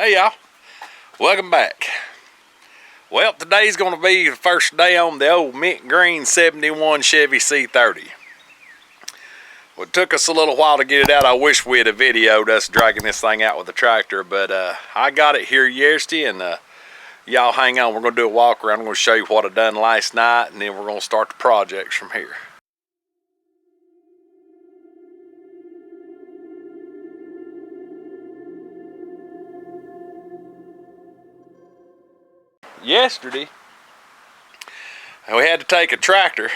Hey y'all, welcome back. Well, today's going to be the first day on the old mint green 71 Chevy C30. Well, it took us a little while to get it out. I wish we had a videoed us dragging this thing out with the tractor, but I got it here yesterday, and y'all hang on. We're going to do a walk around. I'm going to show you what I done last night, and then we're going to start the projects from here. Yesterday, we had to take a tractor.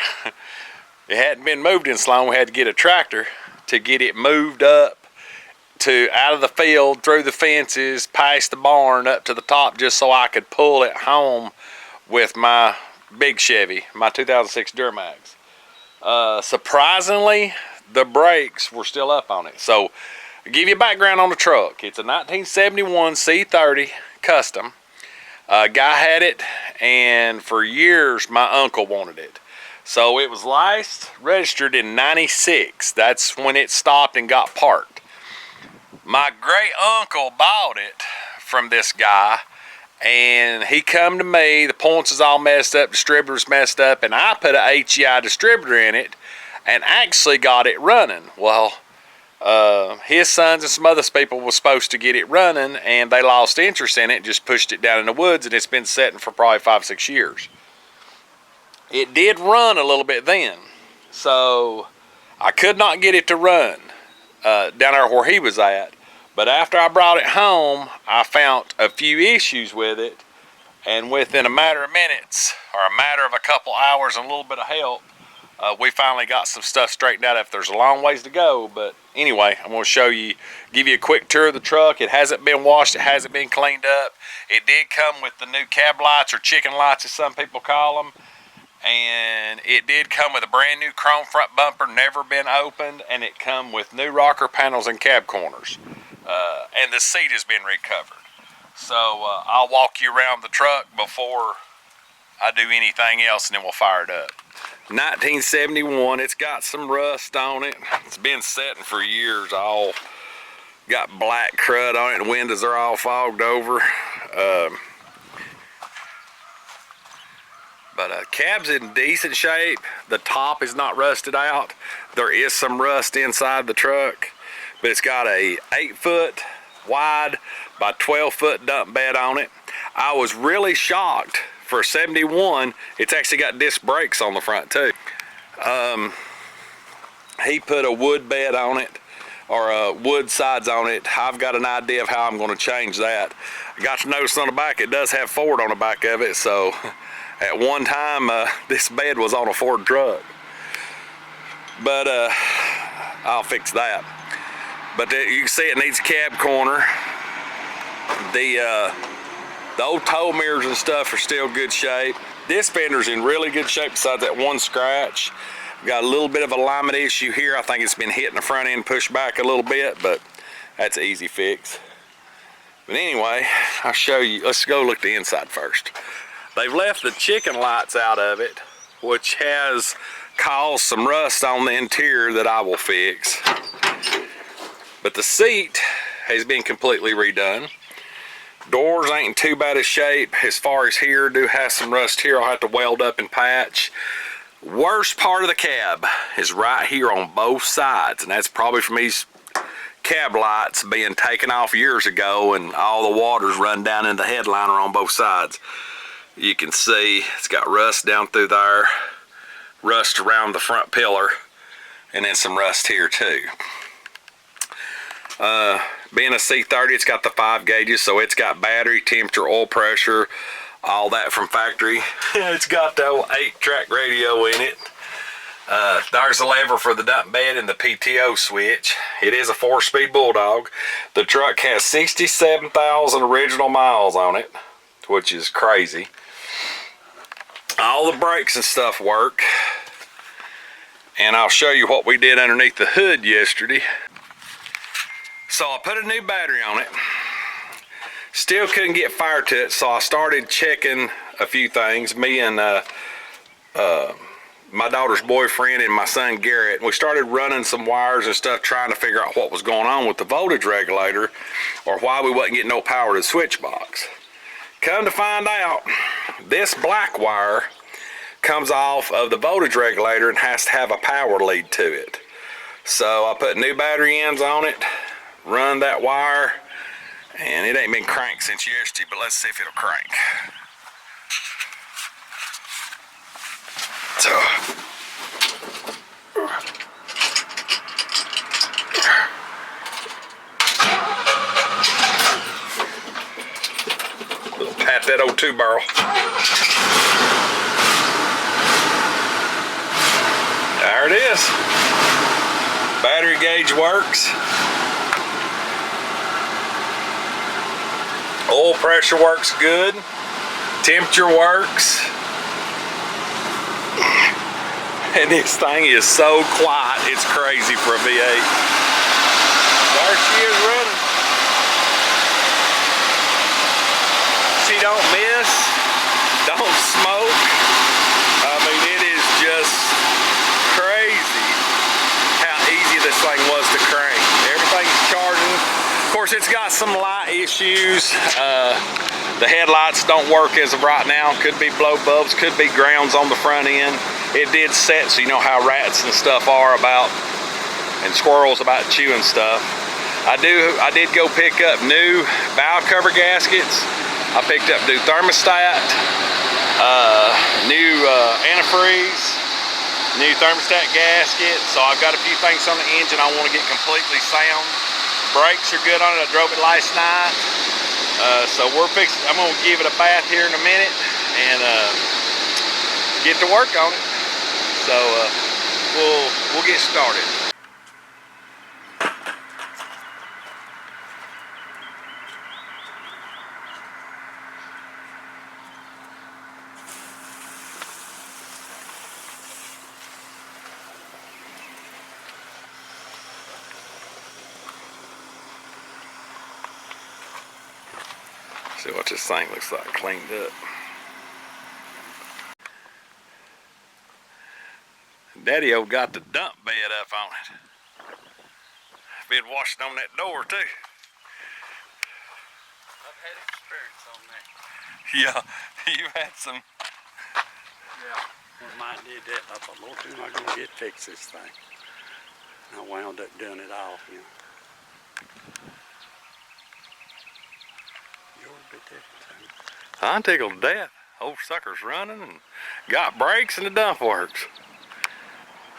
It hadn't been moved in so long. We had to get a tractor to get it moved up to out of the field, through the fences, past the barn, up to the top, just so I could pull it home with my big Chevy, my 2006 Duramax. Surprisingly, the brakes were still up on it. So, I'll give you a background on the truck. It's a 1971 C30 Custom. A guy had it, and for years my uncle wanted it. So it was last registered in '96. That's when it stopped and got parked. My great uncle bought it from this guy, and he come to me. The points is all messed up, distributor's messed up, and I put a HEI distributor in it and actually got it running. Well, his sons and some other people were supposed to get it running, and they lost interest in it and just pushed it down in the woods, and it's been sitting for probably 5-6 years. It did run a little bit then, so I could not get it to run down there where he was at. But after I brought it home, I found a few issues with it, and within a matter of minutes, or a matter of a couple hours and a little bit of help, we finally got some stuff straightened out. If there's a long ways to go, but anyway, I'm going to show you, give you a quick tour of the truck. It hasn't been washed, it hasn't been cleaned up. It did come with the new cab lights, or chicken lights as some people call them, and it did come with a brand new chrome front bumper, never been opened, and it come with new rocker panels and cab corners, and the seat has been recovered. So I'll walk you around the truck before I do anything else, and then we'll fire it up. 1971, it's got some rust on it. It's been sitting for years. All got black crud on it, and windows are all fogged over. But cab's in decent shape. The top is not rusted out. There is some rust inside the truck, but it's got a 8-foot wide by 12-foot dump bed on it. I was really shocked. For 71, it's actually got disc brakes on the front too. He put a wood bed on it, or wood sides on it. I've got an idea of how I'm going to change that. I got to notice on the back it does have Ford on the back of it, so at one time this bed was on a Ford truck. But I'll fix that. But you can see it needs a cab corner. The old tow mirrors and stuff are still good shape. This fender's in really good shape besides that one scratch. Got a little bit of alignment issue here. I think it's been hitting the front end, pushed back a little bit, but that's an easy fix. But anyway, I'll show you. Let's go look the inside first. They've left the chicken lights out of it, which has caused some rust on the interior that I will fix. But the seat has been completely redone. Doors ain't in too bad a shape. As far as here, do have some rust here. I'll have to weld up and patch. Worst part of the cab is right here on both sides, and that's probably from these cab lights being taken off years ago, and all the water's run down in the headliner on both sides. You can see it's got rust down through there, rust around the front pillar, and then some rust here too. Being a C30, it's got the 5 gauges, so it's got battery, temperature, oil pressure, all that from factory. It's got the old 8-track radio in it. There's a lever for the dump bed and the PTO switch. It is a 4-speed Bulldog. The truck has 67,000 original miles on it, which is crazy. All the brakes and stuff work. And I'll show you what we did underneath the hood yesterday. So I put a new battery on it. Still couldn't get fire to it, so I started checking a few things. Me and my daughter's boyfriend and my son Garrett. We started running some wires and stuff trying to figure out what was going on with the voltage regulator or why we wasn't getting no power to the switch box. Come to find out, this black wire comes off of the voltage regulator and has to have a power lead to it. So I put new battery ends on it, run that wire, and it ain't been cranked since yesterday, but let's see if it'll crank. So, pat that old 2-barrel. There it is. Battery gauge works. Oil pressure works good. Temperature works. And this thing is so quiet, it's crazy for a V8. There she is running. She don't miss, don't smoke. I mean, it is just crazy how easy this thing was to crank. Everything's charging. Of course, it's got some light issues. The headlights don't work as of right now. Could be blow bulbs, could be grounds on the front end. It did set, so you know how rats and stuff are about, and squirrels about chewing stuff. I did go pick up new valve cover gaskets. I picked up new thermostat, new antifreeze, new thermostat gasket. So I've got a few things on the engine I want to get completely sound. Brakes are good on it. I drove it last night. So I'm gonna give it a bath here in a minute and get to work on it. So we'll get started. See what this thing looks like cleaned up. Daddy-o got the dump bed up on it. Been washing on that door too. I've had experience on that. Yeah, you had some. Yeah, when mine did that, I thought, Lord, when am I going to get fixed this thing? I wound up doing it all, you know. Yours a bit different too. I'm tickled to death. Old sucker's running and got brakes and the dump works.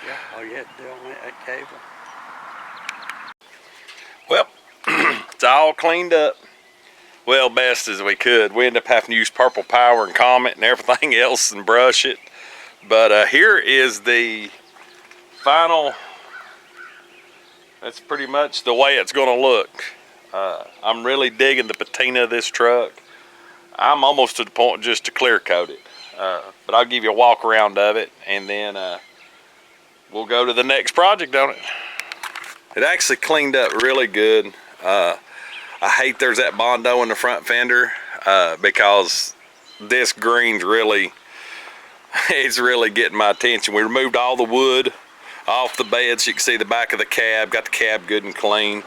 Yeah, all you had to do on that cable. Well, it's all cleaned up. Well, best as we could. We ended up having to use Purple Power and Comet and everything else and brush it. But here is the final. That's pretty much the way it's going to look. I'm really digging the patina of this truck. I'm almost to the point just to clear coat it. But I'll give you a walk around of it and then we'll go to the next project on it. It actually cleaned up really good. I hate there's that Bondo in the front fender because this green's really, it's really getting my attention. We removed all the wood off the bed so you can see the back of the cab, got the cab good and clean.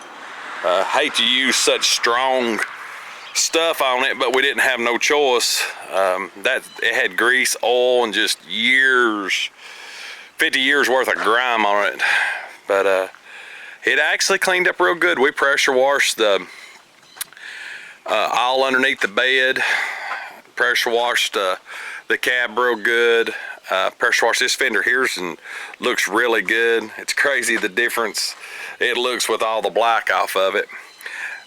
Hate to use such strong stuff on it, but we didn't have no choice. It had grease, oil, and just years, 50 years worth of grime on it. But it actually cleaned up real good. We pressure washed the all underneath the bed, pressure washed the cab real good, pressure washed this fender here and looks really good. It's crazy the difference it looks with all the black off of it.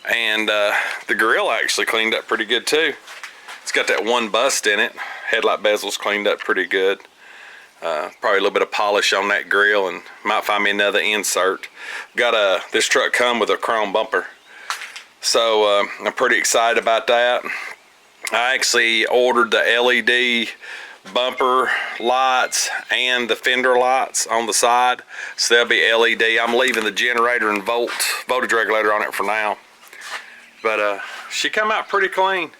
And the grill actually cleaned up pretty good too. It's got that one bust in it. Headlight bezel's cleaned up pretty good. Probably a little bit of polish on that grill and might find me another insert. Got this truck come with a chrome bumper. So I'm pretty excited about that. I actually ordered the LED bumper lights and the fender lights on the side. So they'll be LED. I'm leaving the generator and voltage regulator on it for now. But she come out pretty clean.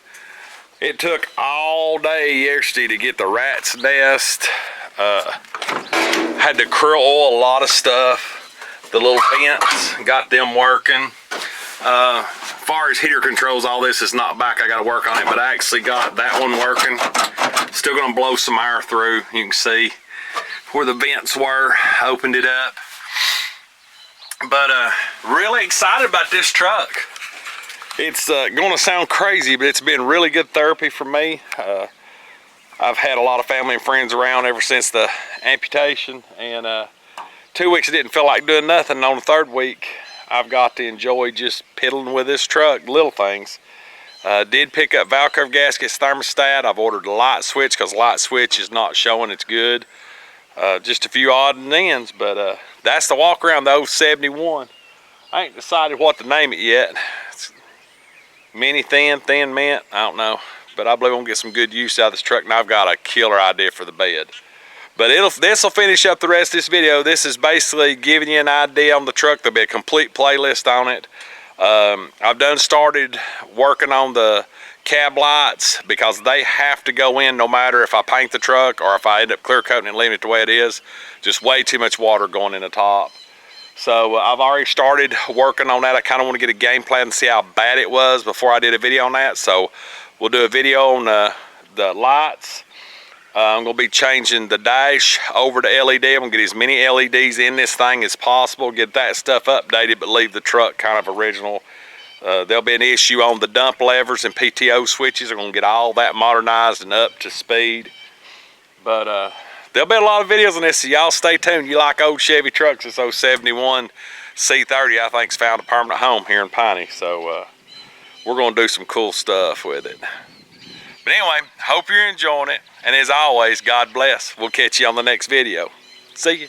It took all day yesterday to get the rat's nest Had to krill oil a lot of stuff. The little vents, got them working. As far as heater controls, all this is not back. I got to work on it, but I actually got that one working. Still going to blow some air through. You can see where the vents were. Opened it up. But really excited about this truck. It's going to sound crazy, but it's been really good therapy for me. I've had a lot of family and friends around ever since the amputation, and 2 weeks I didn't feel like doing nothing. And on the third week, I've got to enjoy just piddling with this truck, little things. Did pick up valve curve gaskets, thermostat. I've ordered a light switch because light switch is not showing it's good. Just a few odd and ends, but that's the walk around the 071. I ain't decided what to name it yet. It's mini thin mint, I don't know. But I believe I'm gonna get some good use out of this truck, and I've got a killer idea for the bed. But this will finish up the rest of this video. This is basically giving you an idea on the truck. There'll be a complete playlist on it. I've done started working on the cab lights because they have to go in no matter if I paint the truck or if I end up clear coating and leaving it the way it is. Just way too much water going in the top. So I've already started working on that. I kind of want to get a game plan and see how bad it was before I did a video on that. So we'll do a video on the lights. I'm going to be changing the dash over to LED. I'm going to get as many LEDs in this thing as possible, get that stuff updated, but leave the truck kind of original. There'll be an issue on the dump levers and PTO switches. I'm going to get all that modernized and up to speed. But there'll be a lot of videos on this, so y'all stay tuned. You like old Chevy trucks, this 071 C30 I think's found a permanent home here in Piney. So we're going to do some cool stuff with it. But anyway, hope you're enjoying it. And as always, God bless. We'll catch you on the next video. See you.